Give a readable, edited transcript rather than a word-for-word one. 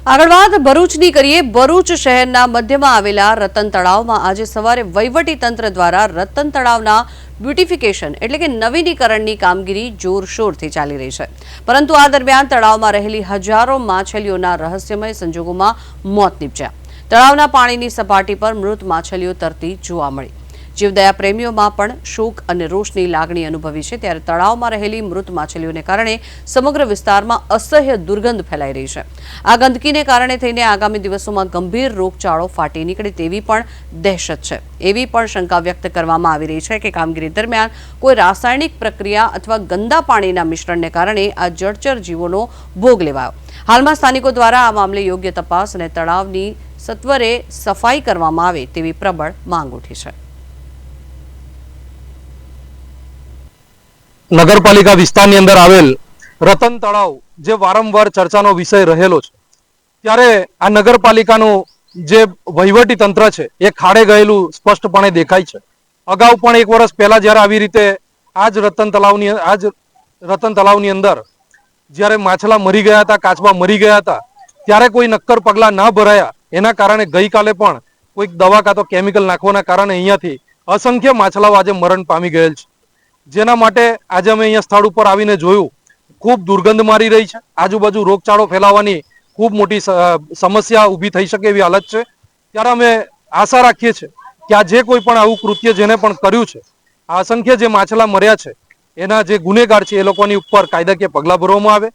આગળ વાત ભરૂચની કરીએ। ભરૂચ શહેરના મધ્યમાં આવેલા રતન તળાવમાં આજે સવારે વહીવટી તંત્ર દ્વારા રતન તળાવના બ્યુટિફિકેશન એટલે કે નવીનીકરણની કામગીરી જોરશોરથી ચાલી રહી છે, પરંતુ આ દરમિયાન તળાવમાં રહેલી હજારો માછલીઓના રહસ્યમય સંજોગોમાં મોત નીપજ્યા। તળાવના પાણીની સપાટી પર મૃત માછલીઓ તરતી જોવા મળી। જીવદયા પ્રેમીઓમાં પણ શોક અને રોષની લાગણી અનુભવી છે, ત્યારે તળાવમાં રહેલી મૃત માછલીઓને કારણે સમગ્ર વિસ્તારમાં અસહ્ય દુર્ગંધ ફેલાઈ રહી છે। આ ગંદકીને કારણે થઈને આગામી દિવસોમાં ગંભીર રોગચાળો ફાટી નીકળે તેવી પણ દહેશત છે। એવી પણ શંકા વ્યક્ત કરવામાં આવી રહી છે કે કામગીરી દરમિયાન કોઈ રાસાયણિક પ્રક્રિયા અથવા ગંદા પાણીના મિશ્રણને કારણે આ જળચર જીવોનો ભોગ લેવાયો। હાલમાં સ્થાનિકો દ્વારા આ મામલે યોગ્ય તપાસ અને તળાવની સત્વરે સફાઈ કરવામાં આવે તેવી પ્રબળ માંગ ઉઠી છે। નગરપાલિકા વિસ્તારની અંદર આવેલ રતન તળાવ જે વારંવાર ચર્ચાનો વિષય રહેલો છે, ત્યારે આ નગરપાલિકાનું જે વહીવટી તંત્ર છે એ ખાડે ગયેલું સ્પષ્ટપણે દેખાય છે। અગાઉ પણ એક વર્ષ પહેલા જ્યારે આવી રીતે આ જ રતન તળાવની અંદર જ્યારે માછલા મરી ગયા હતા, કાચબા મરી ગયા હતા, ત્યારે કોઈ નક્કર પગલાં ના ભરાયા। એના કારણે ગઈકાલે પણ કોઈક દવા કાં તો કેમિકલ નાખવાના કારણે અહીંયાથી અસંખ્ય માછલાઓ આજે મરણ પામી ગયેલ છે, જેના માટે આજે અમે અહીંયા સ્થળ ઉપર આવીને જોયું, ખૂબ દુર્ગંધ મારી રહી છે। આજુબાજુ રોગચાળો ફેલાવાની ખૂબ મોટી સમસ્યા ઊભી થઈ શકે એવી હાલત છે। ત્યારે અમે આશા રાખીએ છીએ કે આ જે કોઈ પણ આવું કૃત્ય જેને પણ કર્યું છે, આ અસંખ્ય જે માછલા મર્યા છે, એના જે ગુનેગાર છે એ લોકોની ઉપર કાયદાકીય પગલાં ભરવામાં આવે।